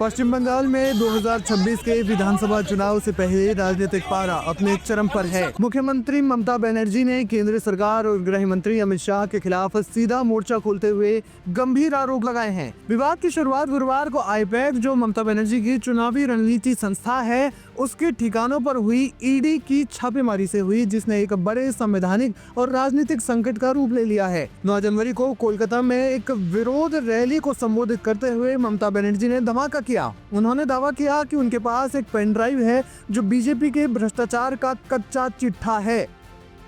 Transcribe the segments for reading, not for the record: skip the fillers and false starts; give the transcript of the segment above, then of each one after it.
पश्चिम बंगाल में 2026 के विधानसभा चुनाव से पहले राजनीतिक पारा अपने चरम पर है। मुख्यमंत्री ममता बनर्जी ने केंद्र सरकार और गृह मंत्री अमित शाह के खिलाफ सीधा मोर्चा खोलते हुए गंभीर आरोप लगाए हैं। विवाद की शुरुआत गुरुवार को आईपैक, जो ममता बनर्जी की चुनावी रणनीति संस्था है, उसके ठिकानों पर हुई ईडी की छापेमारी से हुई, जिसने एक बड़े संवैधानिक और राजनीतिक संकट का रूप ले लिया है। 9 जनवरी को कोलकाता में एक विरोध रैली को संबोधित करते हुए ममता बनर्जी ने धमाका किया। उन्होंने दावा किया कि उनके पास एक पेन ड्राइव है जो बीजेपी के भ्रष्टाचार का कच्चा चिट्ठा है।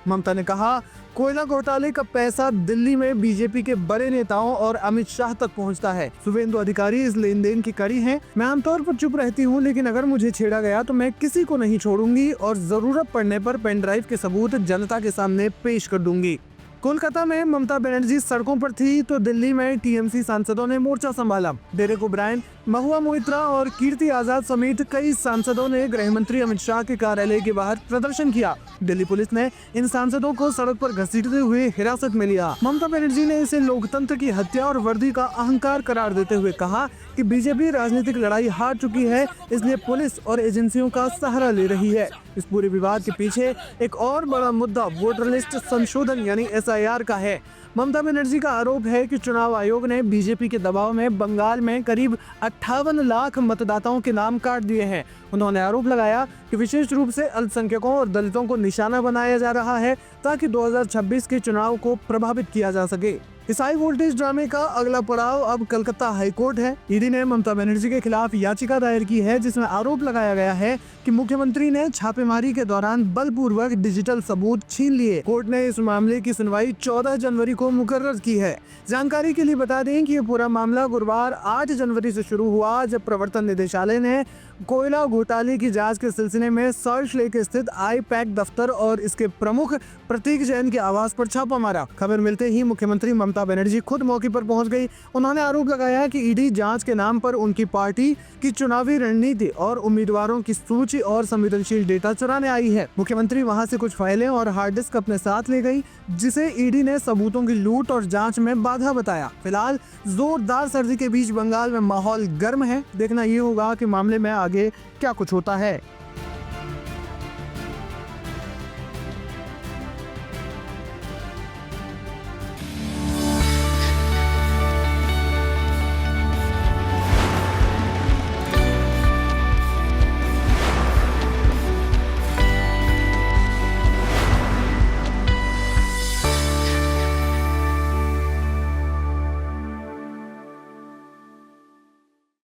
ममता ने कहा, कोयला घोटाले का पैसा दिल्ली में बीजेपी के बड़े नेताओं और अमित शाह तक पहुंचता है। शुभेंदु अधिकारी इस लेन देन की कड़ी हैं। मैं आमतौर पर चुप रहती हूं, लेकिन अगर मुझे छेड़ा गया तो मैं किसी को नहीं छोड़ूंगी और जरूरत पड़ने पर पेन ड्राइव के सबूत जनता के सामने पेश कर दूंगी। कोलकाता में ममता बनर्जी सड़कों पर थी तो दिल्ली में टीएमसी सांसदों ने मोर्चा संभाला। डेरेक ओब्रायन, महुआ मोइत्रा और कीर्ति आजाद समेत कई सांसदों ने गृह मंत्री अमित शाह के कार्यालय के बाहर प्रदर्शन किया। दिल्ली पुलिस ने इन सांसदों को सड़क पर घसीटते हुए हिरासत में लिया। ममता बनर्जी ने इसे लोकतंत्र की हत्या और वर्दी का अहंकार करार देते हुए कहा कि बीजेपी राजनीतिक लड़ाई हार चुकी है, इसलिए पुलिस और एजेंसियों का सहारा ले रही है। इस पूरे विवाद के पीछे एक और बड़ा मुद्दा वोटर लिस्ट संशोधन यानी SIR का है। ममता बनर्जी का आरोप है कि चुनाव आयोग ने बीजेपी के दबाव में बंगाल में करीब 58 लाख मतदाताओं के नाम काट दिए हैं। उन्होंने आरोप लगाया कि विशेष रूप से अल्पसंख्यकों और दलितों को निशाना बनाया जा रहा है ताकि 2026 के चुनाव को प्रभावित किया जा सके। इस हाई वोल्टेज ड्रामे का अगला पड़ाव अब कलकत्ता हाईकोर्ट है। ईडी ने ममता बनर्जी के खिलाफ याचिका दायर की है, जिसमें आरोप लगाया गया है कि मुख्यमंत्री ने छापेमारी के दौरान बलपूर्वक डिजिटल सबूत छीन लिए। कोर्ट ने इस मामले की सुनवाई 14 जनवरी को मुकर्रर की है। जानकारी के लिए बता दें कि ये पूरा मामला गुरुवार 8 जनवरी से शुरू हुआ, जब प्रवर्तन निदेशालय ने कोयला घोटाले की जांच के सिलसिले में सॉल्ट लेक स्थित आईपैक दफ्तर और इसके प्रमुख प्रतीक जैन के आवास पर छापा मारा। खबर मिलते ही मुख्यमंत्री ममता बनर्जी खुद मौके पर पहुंच गई। उन्होंने आरोप लगाया कि ईडी जांच के नाम पर उनकी पार्टी की चुनावी रणनीति और उम्मीदवारों की सूची और संवेदनशील डेटा चुराने आई है। मुख्यमंत्री वहां से कुछ फाइलें और हार्ड डिस्क अपने साथ ले गई, जिसे ईडी ने सबूतों की लूट और जांच में बाधा बताया। फिलहाल जोरदार सर्दी के बीच बंगाल में माहौल गर्म है। देखना ये होगा कि मामले में आगे क्या कुछ होता है।